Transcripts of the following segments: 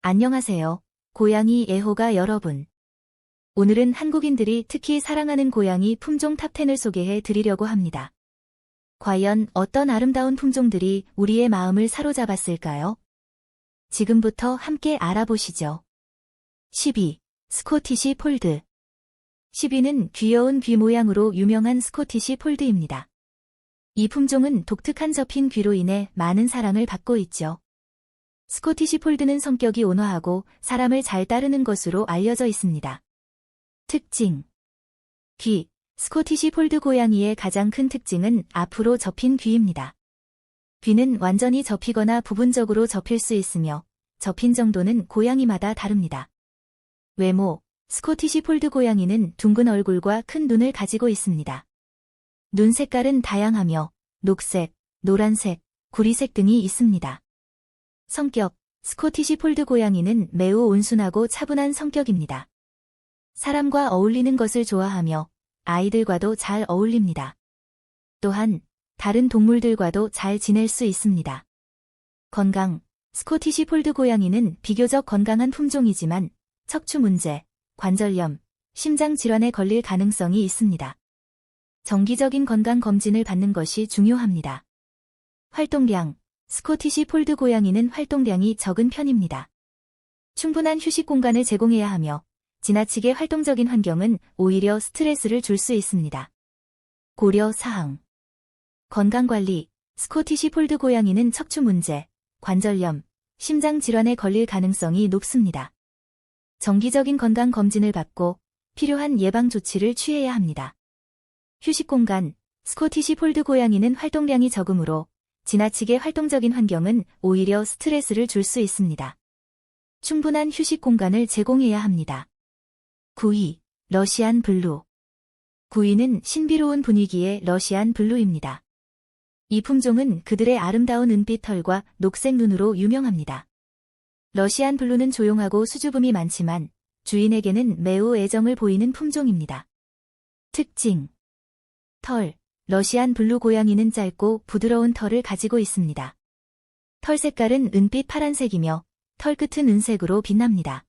안녕하세요. 고양이 애호가 여러분. 오늘은 한국인들이 특히 사랑하는 고양이 품종 탑10을 소개해 드리려고 합니다. 과연 어떤 아름다운 품종들이 우리의 마음을 사로잡았을까요? 지금부터 함께 알아보시죠. 10위. 스코티시 폴드. 10위는 귀여운 귀 모양으로 유명한 스코티시 폴드입니다. 이 품종은 독특한 접힌 귀로 인해 많은 사랑을 받고 있죠. 스코티시 폴드는 성격이 온화하고 사람을 잘 따르는 것으로 알려져 있습니다. 특징. 귀. 스코티시 폴드 고양이의 가장 큰 특징은 앞으로 접힌 귀입니다. 귀는 완전히 접히거나 부분적으로 접힐 수 있으며 접힌 정도는 고양이마다 다릅니다. 외모. 스코티시 폴드 고양이는 둥근 얼굴과 큰 눈을 가지고 있습니다. 눈 색깔은 다양하며 녹색, 노란색, 구리색 등이 있습니다. 성격. 스코티시 폴드 고양이는 매우 온순하고 차분한 성격입니다. 사람과 어울리는 것을 좋아하며 아이들과도 잘 어울립니다. 또한 다른 동물들과도 잘 지낼 수 있습니다. 건강. 스코티시 폴드 고양이는 비교적 건강한 품종이지만 척추 문제, 관절염, 심장 질환에 걸릴 가능성이 있습니다. 정기적인 건강 검진을 받는 것이 중요합니다. 활동량. 스코티시 폴드 고양이는 활동량이 적은 편입니다. 충분한 휴식 공간을 제공해야 하며 지나치게 활동적인 환경은 오히려 스트레스를 줄 수 있습니다. 고려 사항. 건강관리. 스코티시 폴드 고양이는 척추 문제, 관절염, 심장 질환에 걸릴 가능성이 높습니다. 정기적인 건강 검진을 받고 필요한 예방 조치를 취해야 합니다. 휴식 공간. 스코티시 폴드 고양이는 활동량이 적으므로 지나치게 활동적인 환경은 오히려 스트레스를 줄 수 있습니다. 충분한 휴식 공간을 제공해야 합니다. 9위. 러시안 블루. 9위는 신비로운 분위기의 러시안 블루입니다. 이 품종은 그들의 아름다운 은빛 털과 녹색 눈으로 유명합니다. 러시안 블루는 조용하고 수줍음이 많지만 주인에게는 매우 애정을 보이는 품종입니다. 특징. 털. 러시안 블루 고양이는 짧고 부드러운 털을 가지고 있습니다. 털 색깔은 은빛 파란색이며 털 끝은 은색으로 빛납니다.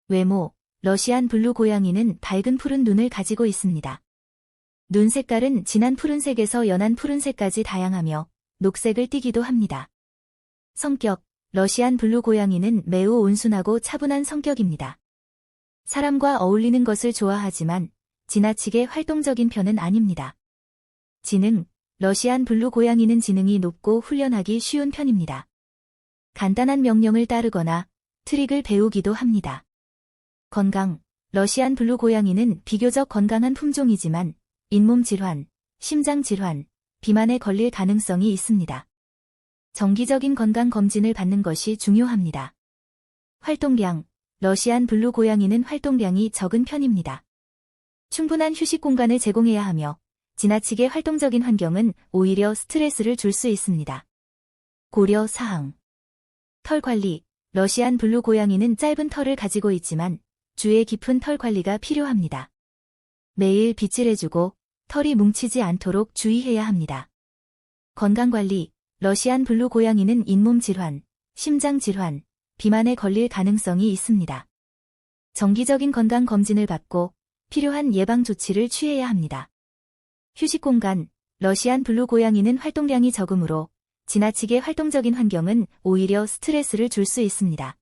외모. 러시안 블루 고양이는 밝은 푸른 눈을 가지고 있습니다. 눈 색깔은 진한 푸른색에서 연한 푸른색까지 다양하며 녹색을 띠기도 합니다. 성격. 러시안 블루 고양이는 매우 온순하고 차분한 성격입니다. 사람과 어울리는 것을 좋아하지만 지나치게 활동적인 편은 아닙니다. 지능. 러시안 블루 고양이는 지능이 높고 훈련하기 쉬운 편입니다. 간단한 명령을 따르거나 트릭을 배우기도 합니다. 건강. 러시안 블루 고양이는 비교적 건강한 품종이지만 잇몸 질환, 심장 질환, 비만에 걸릴 가능성이 있습니다. 정기적인 건강 검진을 받는 것이 중요합니다. 활동량. 러시안 블루 고양이는 활동량이 적은 편입니다. 충분한 휴식 공간을 제공해야 하며 지나치게 활동적인 환경은 오히려 스트레스를 줄 수 있습니다. 고려 사항. 털 관리. 러시안 블루 고양이는 짧은 털을 가지고 있지만 주에 깊은 털 관리가 필요합니다. 매일 빗질해주고 털이 뭉치지 않도록 주의해야 합니다. 건강관리. 러시안 블루 고양이는 잇몸 질환, 심장 질환, 비만에 걸릴 가능성이 있습니다. 정기적인 건강 검진을 받고 필요한 예방 조치를 취해야 합니다. 휴식 공간. 러시안 블루 고양이는 활동량이 적으므로 지나치게 활동적인 환경은 오히려 스트레스를 줄 수 있습니다.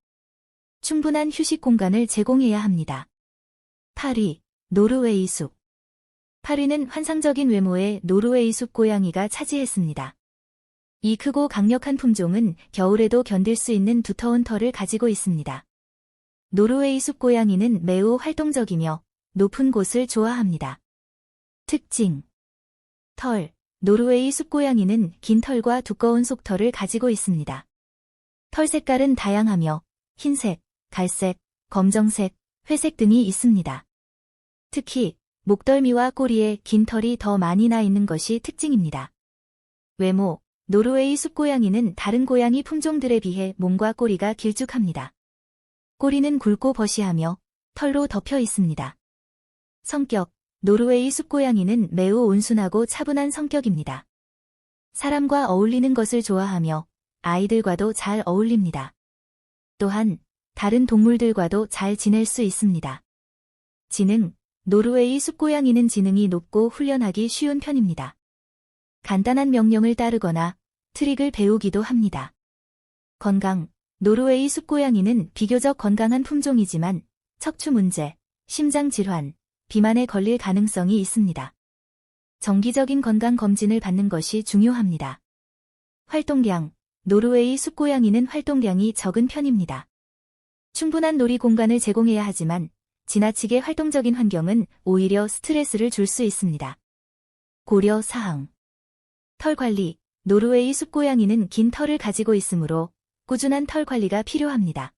충분한 휴식 공간을 제공해야 합니다. 8위. 노르웨이 숲. 8위는 환상적인 외모의 노르웨이 숲 고양이가 차지했습니다. 이 크고 강력한 품종은 겨울에도 견딜 수 있는 두터운 털을 가지고 있습니다. 노르웨이 숲 고양이는 매우 활동적이며 높은 곳을 좋아합니다. 특징. 털. 노르웨이 숲 고양이는 긴 털과 두꺼운 속털을 가지고 있습니다. 털 색깔은 다양하며 흰색, 갈색, 검정색, 회색 등이 있습니다. 특히 목덜미와 꼬리에 긴 털이 더 많이 나 있는 것이 특징입니다. 외모. 노르웨이 숲 고양이는 다른 고양이 품종들에 비해 몸과 꼬리가 길쭉합니다. 꼬리는 굵고 버시하며 털로 덮여 있습니다. 성격. 노르웨이 숲 고양이는 매우 온순하고 차분한 성격입니다. 사람과 어울리는 것을 좋아하며 아이들과도 잘 어울립니다. 또한 다른 동물들과도 잘 지낼 수 있습니다. 지능, 노르웨이 숲고양이는 지능이 높고 훈련하기 쉬운 편입니다. 간단한 명령을 따르거나 트릭을 배우기도 합니다. 건강, 노르웨이 숲고양이는 비교적 건강한 품종이지만 척추 문제, 심장 질환, 비만에 걸릴 가능성이 있습니다. 정기적인 건강 검진을 받는 것이 중요합니다. 활동량, 노르웨이 숲고양이는 활동량이 적은 편입니다. 충분한 놀이 공간을 제공해야 하지만 지나치게 활동적인 환경은 오히려 스트레스를 줄 수 있습니다. 고려 사항. 털 관리, 노르웨이 숲고양이는 긴 털을 가지고 있으므로 꾸준한 털 관리가 필요합니다.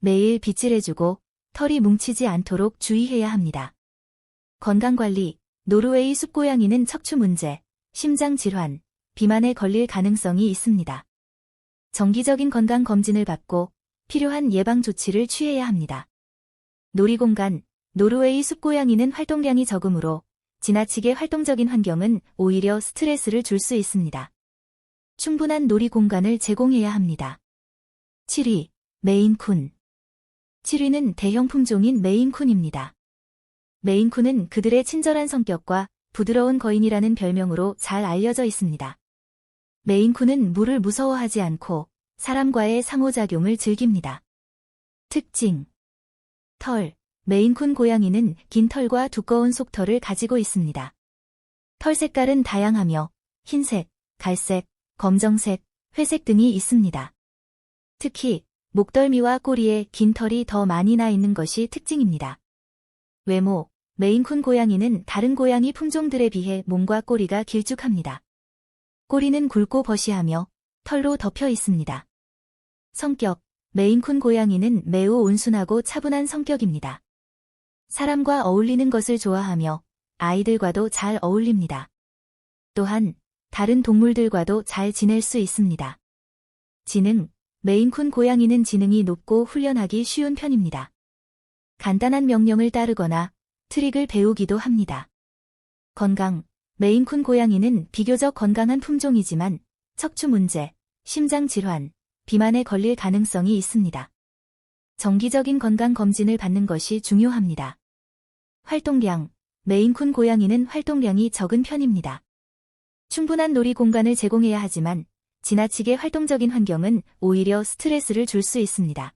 매일 빗질해주고 털이 뭉치지 않도록 주의해야 합니다. 건강관리, 노르웨이 숲고양이는 척추 문제, 심장 질환, 비만에 걸릴 가능성이 있습니다. 정기적인 건강 검진을 받고 필요한 예방 조치를 취해야 합니다. 놀이공간, 노르웨이 숲고양이는 활동량이 적으므로 지나치게 활동적인 환경은 오히려 스트레스를 줄 수 있습니다. 충분한 놀이 공간을 제공해야 합니다. 7위, 메인쿤. 7위는 대형 품종인 메인쿤입니다. 메인쿤은 그들의 친절한 성격과 부드러운 거인이라는 별명으로 잘 알려져 있습니다. 메인쿤은 물을 무서워하지 않고 사람과의 상호작용을 즐깁니다. 특징. 털. 메인쿤 고양이는 긴 털과 두꺼운 속털을 가지고 있습니다. 털 색깔은 다양하며 흰색, 갈색, 검정색, 회색 등이 있습니다. 특히 목덜미와 꼬리에 긴 털이 더 많이 나 있는 것이 특징입니다. 외모. 메인쿤 고양이는 다른 고양이 품종들에 비해 몸과 꼬리가 길쭉합니다. 꼬리는 굵고 버시하며 털로 덮여 있습니다. 성격. 메인쿤 고양이는 매우 온순하고 차분한 성격입니다. 사람과 어울리는 것을 좋아하며 아이들과도 잘 어울립니다. 또한 다른 동물들과도 잘 지낼 수 있습니다. 지능. 메인쿤 고양이는 지능이 높고 훈련하기 쉬운 편입니다. 간단한 명령을 따르거나 트릭을 배우기도 합니다. 건강. 메인쿤 고양이는 비교적 건강한 품종이지만 척추 문제, 심장 질환, 비만에 걸릴 가능성이 있습니다. 정기적인 건강 검진을 받는 것이 중요합니다. 활동량. 메인쿤 고양이는 활동량이 적은 편입니다. 충분한 놀이 공간을 제공해야 하지만 지나치게 활동적인 환경은 오히려 스트레스를 줄 수 있습니다.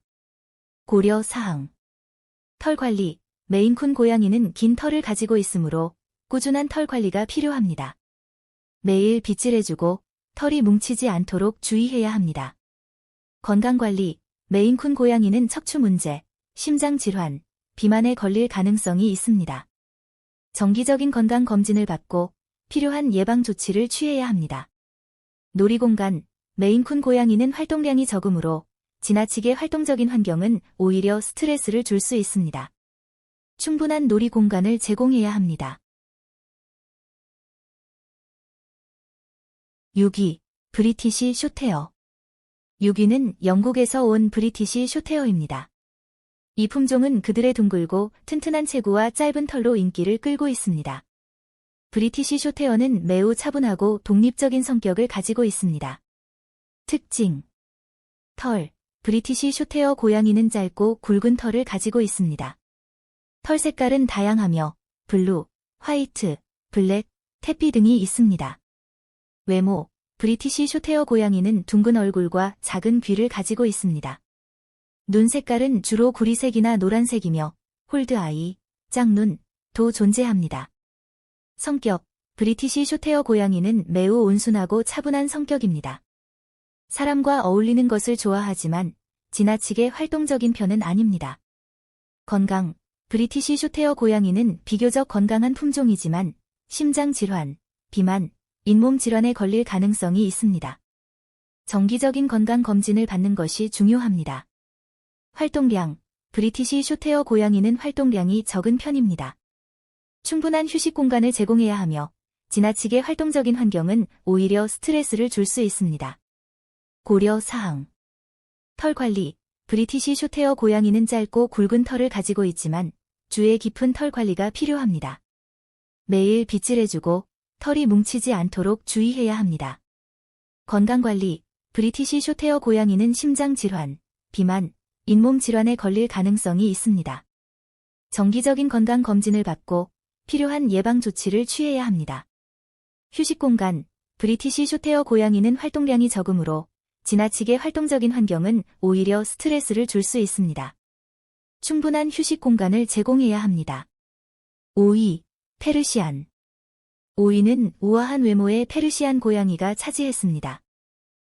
고려 사항. 털 관리. 메인쿤 고양이는 긴 털을 가지고 있으므로 꾸준한 털 관리가 필요합니다. 매일 빗질해주고 털이 뭉치지 않도록 주의해야 합니다. 건강관리. 메인쿤 고양이는 척추 문제, 심장 질환, 비만에 걸릴 가능성이 있습니다. 정기적인 건강 검진을 받고 필요한 예방 조치를 취해야 합니다. 놀이공간. 메인쿤 고양이는 활동량이 적으므로 지나치게 활동적인 환경은 오히려 스트레스를 줄 수 있습니다. 충분한 놀이 공간을 제공해야 합니다. 6위. 브리티시 숏헤어. 6위는 영국에서 온 브리티시 숏헤어입니다. 이 품종은 그들의 둥글고 튼튼한 체구와 짧은 털로 인기를 끌고 있습니다. 브리티시 숏헤어는 매우 차분하고 독립적인 성격을 가지고 있습니다. 특징. 털. 브리티시 숏헤어 고양이는 짧고 굵은 털을 가지고 있습니다. 털 색깔은 다양하며 블루, 화이트, 블랙, 태피 등이 있습니다. 외모. 브리티시 숏헤어 고양이는 둥근 얼굴과 작은 귀를 가지고 있습니다. 눈 색깔은 주로 구리색이나 노란색이며 홀드 아이, 짝눈, 도 존재합니다. 성격. 브리티시 숏헤어 고양이는 매우 온순하고 차분한 성격입니다. 사람과 어울리는 것을 좋아하지만 지나치게 활동적인 편은 아닙니다. 건강. 브리티시 숏헤어 고양이는 비교적 건강한 품종이지만 심장 질환, 비만, 잇몸 질환에 걸릴 가능성이 있습니다. 정기적인 건강 검진을 받는 것이 중요합니다. 활동량. 브리티시 숏헤어 고양이는 활동량이 적은 편입니다. 충분한 휴식 공간을 제공해야 하며 지나치게 활동적인 환경은 오히려 스트레스를 줄 수 있습니다. 고려 사항. 털 관리. 브리티시 숏헤어 고양이는 짧고 굵은 털을 가지고 있지만 주에 깊은 털 관리가 필요합니다. 매일 빗질해주고 털이 뭉치지 않도록 주의해야 합니다. 건강관리. 브리티시 숏헤어 고양이는 심장 질환, 비만, 잇몸 질환에 걸릴 가능성이 있습니다. 정기적인 건강 검진을 받고 필요한 예방 조치를 취해야 합니다. 휴식 공간, 브리티시 숏헤어 고양이는 활동량이 적으므로 지나치게 활동적인 환경은 오히려 스트레스를 줄 수 있습니다. 충분한 휴식 공간을 제공해야 합니다. 오이, 페르시안. 오이는 우아한 외모의 페르시안 고양이가 차지했습니다.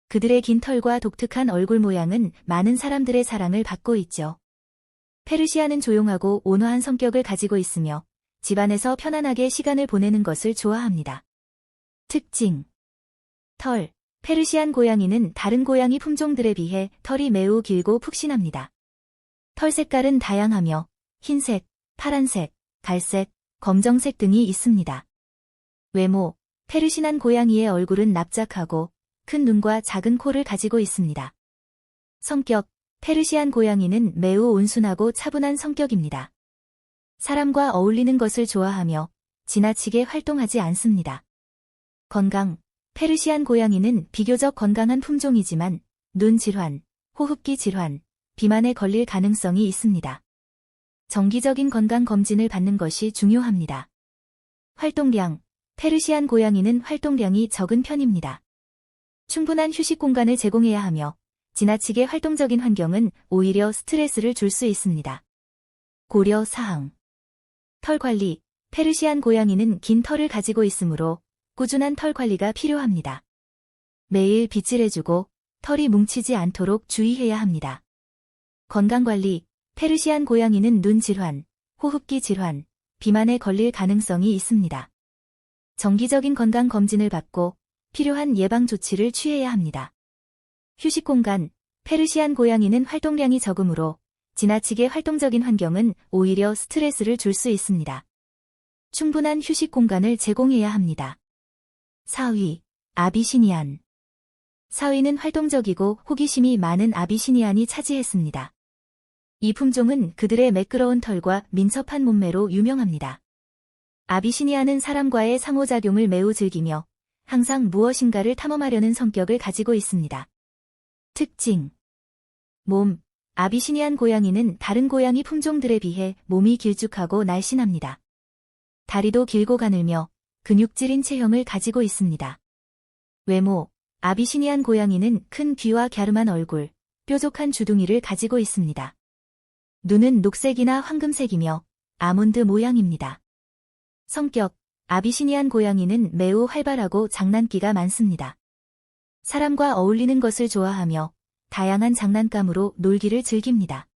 그들의 긴 털과 독특한 얼굴 모양은 많은 사람들의 사랑을 받고 있죠. 페르시안은 조용하고 온화한 성격을 가지고 있으며 집안에서 편안하게 시간을 보내는 것을 좋아합니다. 특징. 털. 페르시안 고양이는 다른 고양이 품종들에 비해 털이 매우 길고 푹신합니다. 털 색깔은 다양하며 흰색, 파란색, 갈색, 검정색 등이 있습니다. 외모. 페르시안 고양이의 얼굴은 납작하고 큰 눈과 작은 코를 가지고 있습니다. 성격. 페르시안 고양이는 매우 온순하고 차분한 성격입니다. 사람과 어울리는 것을 좋아하며 지나치게 활동하지 않습니다. 건강. 페르시안 고양이는 비교적 건강한 품종이지만 눈 질환, 호흡기 질환, 비만에 걸릴 가능성이 있습니다. 정기적인 건강 검진을 받는 것이 중요합니다. 활동량. 페르시안 고양이는 활동량이 적은 편입니다. 충분한 휴식 공간을 제공해야 하며 지나치게 활동적인 환경은 오히려 스트레스를 줄 수 있습니다. 고려 사항. 털 관리. 페르시안 고양이는 긴 털을 가지고 있으므로 꾸준한 털 관리가 필요합니다. 매일 빗질 해주고 털이 뭉치지 않도록 주의해야 합니다. 건강관리. 페르시안 고양이는 눈 질환, 호흡기 질환, 비만에 걸릴 가능성이 있습니다. 정기적인 건강 검진을 받고 필요한 예방 조치를 취해야 합니다. 휴식 공간. 페르시안 고양이는 활동량이 적으므로 지나치게 활동적인 환경은 오히려 스트레스를 줄 수 있습니다. 충분한 휴식 공간을 제공해야 합니다. 사위, 아비시니안. 사위는 활동적이고 호기심이 많은 아비시니안이 차지했습니다. 이 품종은 그들의 매끄러운 털과 민첩한 몸매로 유명합니다. 아비시니안은 사람과의 상호작용을 매우 즐기며 항상 무엇인가를 탐험하려는 성격을 가지고 있습니다. 특징. 몸. 아비시니안 고양이는 다른 고양이 품종들에 비해 몸이 길쭉하고 날씬합니다. 다리도 길고 가늘며 근육질인 체형을 가지고 있습니다. 외모. 아비시니안 고양이는 큰 귀와 갸름한 얼굴, 뾰족한 주둥이를 가지고 있습니다. 눈은 녹색이나 황금색이며 아몬드 모양입니다. 성격. 아비시니안 고양이는 매우 활발하고 장난기가 많습니다. 사람과 어울리는 것을 좋아하며 다양한 장난감으로 놀기를 즐깁니다.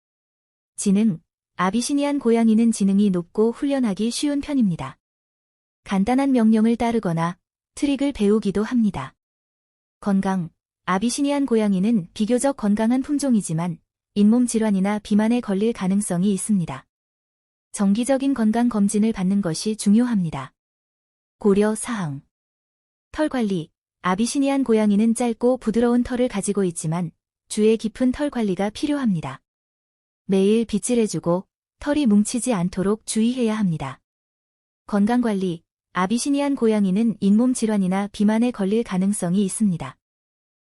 지능. 아비시니안 고양이는 지능이 높고 훈련하기 쉬운 편입니다. 간단한 명령을 따르거나 트릭을 배우기도 합니다. 건강. 아비시니안 고양이는 비교적 건강한 품종이지만 잇몸 질환이나 비만에 걸릴 가능성이 있습니다. 정기적인 건강 검진을 받는 것이 중요합니다. 고려 사항. 털 관리. 아비시니안 고양이는 짧고 부드러운 털을 가지고 있지만 주의 깊은 털 관리가 필요합니다. 매일 빗질해주고 털이 뭉치지 않도록 주의해야 합니다. 건강관리. 아비시니안 고양이는 잇몸 질환이나 비만에 걸릴 가능성이 있습니다.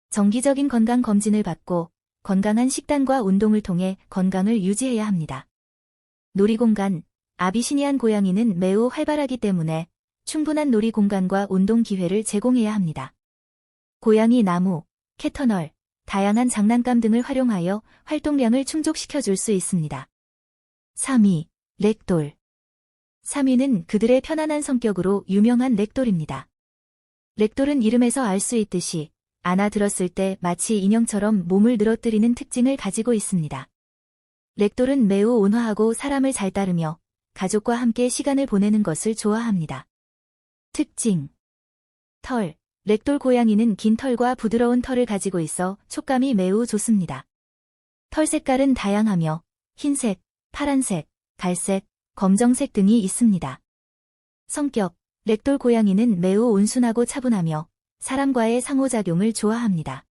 정기적인 건강 검진을 받고 건강한 식단과 운동을 통해 건강을 유지해야 합니다. 놀이공간. 아비시니안 고양이는 매우 활발하기 때문에 충분한 놀이 공간과 운동 기회를 제공해야 합니다. 고양이 나무, 캐터널, 다양한 장난감 등을 활용하여 활동량을 충족시켜줄 수 있습니다. 3위, 렉돌. 3위는 그들의 편안한 성격으로 유명한 렉돌입니다. 렉돌은 이름에서 알 수 있듯이 안아들었을 때 마치 인형처럼 몸을 늘어뜨리는 특징을 가지고 있습니다. 렉돌은 매우 온화하고 사람을 잘 따르며 가족과 함께 시간을 보내는 것을 좋아합니다. 특징. 털. 렉돌 고양이는 긴 털과 부드러운 털을 가지고 있어 촉감이 매우 좋습니다. 털 색깔은 다양하며 흰색, 파란색, 갈색, 검정색 등이 있습니다. 성격. 렉돌 고양이는 매우 온순하고 차분하며 사람과의 상호작용을 좋아합니다.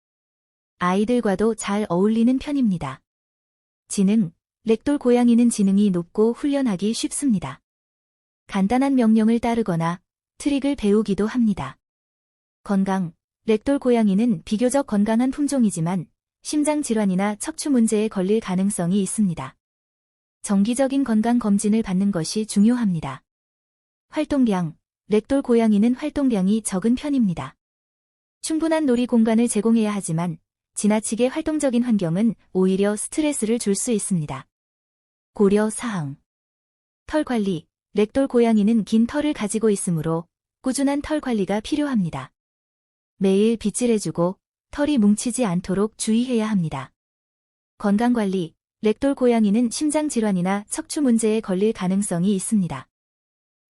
아이들과도 잘 어울리는 편입니다. 지능. 렉돌 고양이는 지능이 높고 훈련하기 쉽습니다. 간단한 명령을 따르거나 트릭을 배우기도 합니다. 건강. 렉돌 고양이는 비교적 건강한 품종이지만 심장질환이나 척추 문제에 걸릴 가능성이 있습니다. 정기적인 건강검진을 받는 것이 중요합니다. 활동량, 렉돌 고양이는 활동량이 적은 편입니다. 충분한 놀이 공간을 제공해야 하지만 지나치게 활동적인 환경은 오히려 스트레스를 줄 수 있습니다. 고려사항. 털 관리, 렉돌 고양이는 긴 털을 가지고 있으므로 꾸준한 털 관리가 필요합니다. 매일 빗질해주고 털이 뭉치지 않도록 주의해야 합니다. 건강관리, 렉돌 고양이는 심장질환이나 척추 문제에 걸릴 가능성이 있습니다.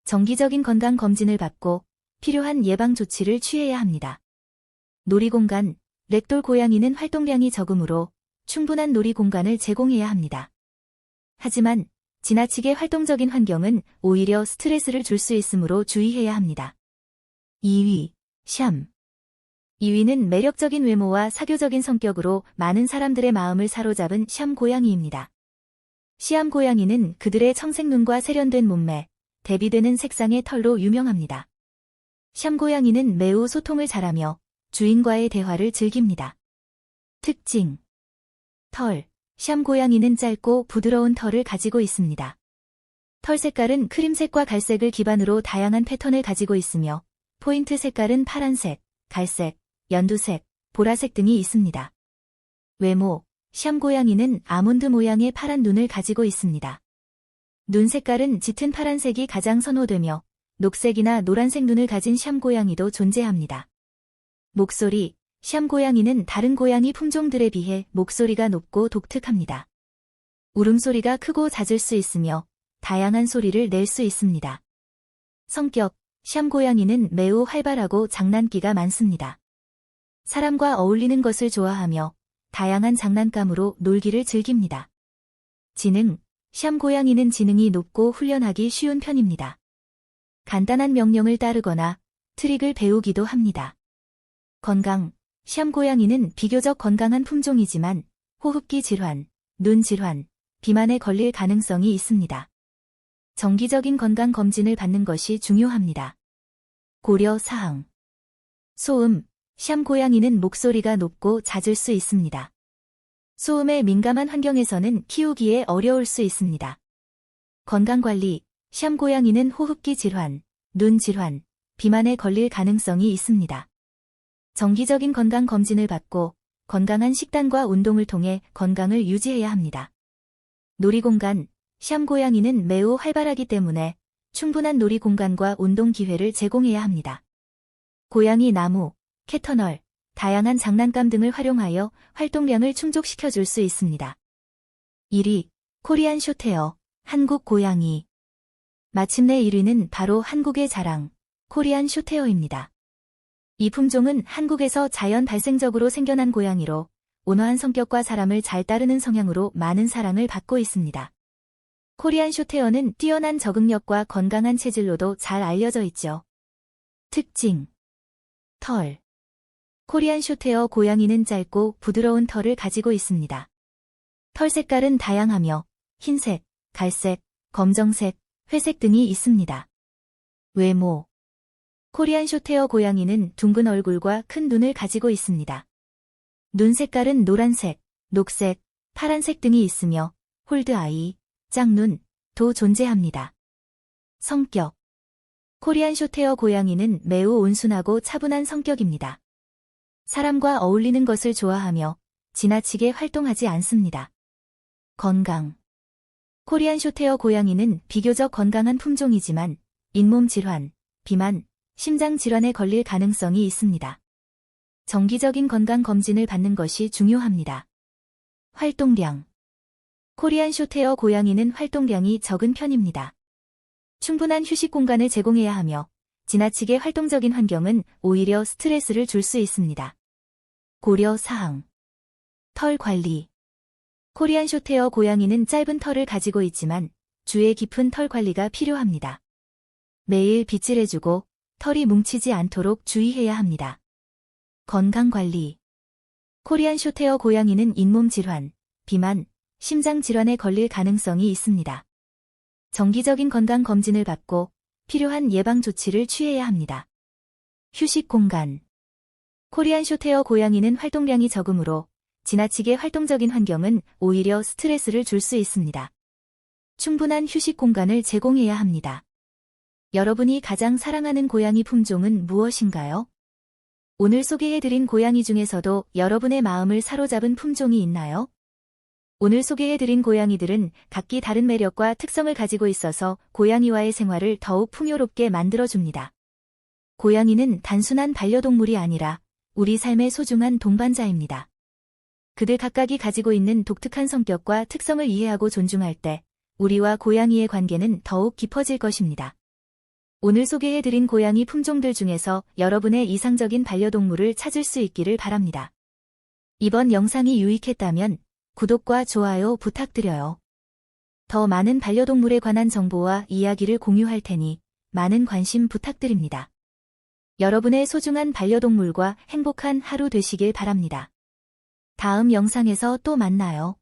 정기적인 건강검진을 받고 필요한 예방조치를 취해야 합니다. 놀이공간, 렉돌 고양이는 활동량이 적으므로 충분한 놀이 공간을 제공해야 합니다. 하지만 지나치게 활동적인 환경은 오히려 스트레스를 줄 수 있으므로 주의해야 합니다. 2위, 샴. 2위는 매력적인 외모와 사교적인 성격으로 많은 사람들의 마음을 사로잡은 샴 고양이입니다. 시암 고양이는 그들의 청색 눈과 세련된 몸매, 대비되는 색상의 털로 유명합니다. 샴 고양이는 매우 소통을 잘하며 주인과의 대화를 즐깁니다. 특징. 털. 샴 고양이는 짧고 부드러운 털을 가지고 있습니다. 털 색깔은 크림색과 갈색을 기반으로 다양한 패턴을 가지고 있으며 포인트 색깔은 파란색, 갈색, 연두색, 보라색 등이 있습니다. 외모. 샴 고양이는 아몬드 모양의 파란 눈을 가지고 있습니다. 눈 색깔은 짙은 파란색이 가장 선호되며 녹색이나 노란색 눈을 가진 샴 고양이도 존재합니다. 목소리. 샴 고양이는 다른 고양이 품종들에 비해 목소리가 높고 독특합니다. 울음소리가 크고 잦을 수 있으며 다양한 소리를 낼 수 있습니다. 성격. 샴 고양이는 매우 활발하고 장난기가 많습니다. 사람과 어울리는 것을 좋아하며 다양한 장난감으로 놀기를 즐깁니다. 지능. 샴 고양이는 지능이 높고 훈련하기 쉬운 편입니다. 간단한 명령을 따르거나 트릭을 배우기도 합니다. 건강. 샴 고양이는 비교적 건강한 품종이지만 호흡기 질환, 눈 질환, 비만에 걸릴 가능성이 있습니다. 정기적인 건강 검진을 받는 것이 중요합니다. 고려 사항. 소음. 샴 고양이는 목소리가 높고 잦을 수 있습니다. 소음에 민감한 환경에서는 키우기에 어려울 수 있습니다. 건강관리. 샴 고양이는 호흡기 질환, 눈 질환, 비만에 걸릴 가능성이 있습니다. 정기적인 건강 검진을 받고 건강한 식단과 운동을 통해 건강을 유지해야 합니다. 놀이공간. 샴 고양이는 매우 활발하기 때문에 충분한 놀이 공간과 운동 기회를 제공해야 합니다. 고양이 나무, 캐터널, 다양한 장난감 등을 활용하여 활동량을 충족시켜줄 수 있습니다. 1위, 코리안 숏헤어, 한국 고양이. 마침내 1위는 바로 한국의 자랑, 코리안 숏헤어입니다. 이 품종은 한국에서 자연 발생적으로 생겨난 고양이로 온화한 성격과 사람을 잘 따르는 성향으로 많은 사랑을 받고 있습니다. 코리안 숏헤어는 뛰어난 적응력과 건강한 체질로도 잘 알려져 있죠. 특징. 털. 코리안 숏헤어 고양이는 짧고 부드러운 털을 가지고 있습니다. 털 색깔은 다양하며 흰색, 갈색, 검정색, 회색 등이 있습니다. 외모. 코리안 숏헤어 고양이는 둥근 얼굴과 큰 눈을 가지고 있습니다. 눈 색깔은 노란색, 녹색, 파란색 등이 있으며 홀드 아이, 짝눈, 도 존재합니다. 성격. 코리안 숏헤어 고양이는 매우 온순하고 차분한 성격입니다. 사람과 어울리는 것을 좋아하며 지나치게 활동하지 않습니다. 건강. 코리안 숏헤어 고양이는 비교적 건강한 품종이지만 잇몸 질환, 비만, 심장 질환에 걸릴 가능성이 있습니다. 정기적인 건강 검진을 받는 것이 중요합니다. 활동량. 코리안 숏헤어 고양이는 활동량이 적은 편입니다. 충분한 휴식 공간을 제공해야 하며 지나치게 활동적인 환경은 오히려 스트레스를 줄 수 있습니다. 고려 사항. 털 관리. 코리안 숏헤어 고양이는 짧은 털을 가지고 있지만 주에 깊은 털 관리가 필요합니다. 매일 빗질해주고 털이 뭉치지 않도록 주의해야 합니다. 건강관리. 코리안 숏헤어 고양이는 잇몸 질환, 비만, 심장 질환에 걸릴 가능성이 있습니다. 정기적인 건강 검진을 받고 필요한 예방 조치를 취해야 합니다. 휴식 공간. 코리안 숏헤어 고양이는 활동량이 적으므로 지나치게 활동적인 환경은 오히려 스트레스를 줄 수 있습니다. 충분한 휴식 공간을 제공해야 합니다. 여러분이 가장 사랑하는 고양이 품종은 무엇인가요? 오늘 소개해드린 고양이 중에서도 여러분의 마음을 사로잡은 품종이 있나요? 오늘 소개해드린 고양이들은 각기 다른 매력과 특성을 가지고 있어서 고양이와의 생활을 더욱 풍요롭게 만들어줍니다. 고양이는 단순한 반려동물이 아니라 우리 삶의 소중한 동반자입니다. 그들 각각이 가지고 있는 독특한 성격과 특성을 이해하고 존중할 때 우리와 고양이의 관계는 더욱 깊어질 것입니다. 오늘 소개해드린 고양이 품종들 중에서 여러분의 이상적인 반려동물을 찾을 수 있기를 바랍니다. 이번 영상이 유익했다면 구독과 좋아요 부탁드려요. 더 많은 반려동물에 관한 정보와 이야기를 공유할 테니 많은 관심 부탁드립니다. 여러분의 소중한 반려동물과 행복한 하루 되시길 바랍니다. 다음 영상에서 또 만나요.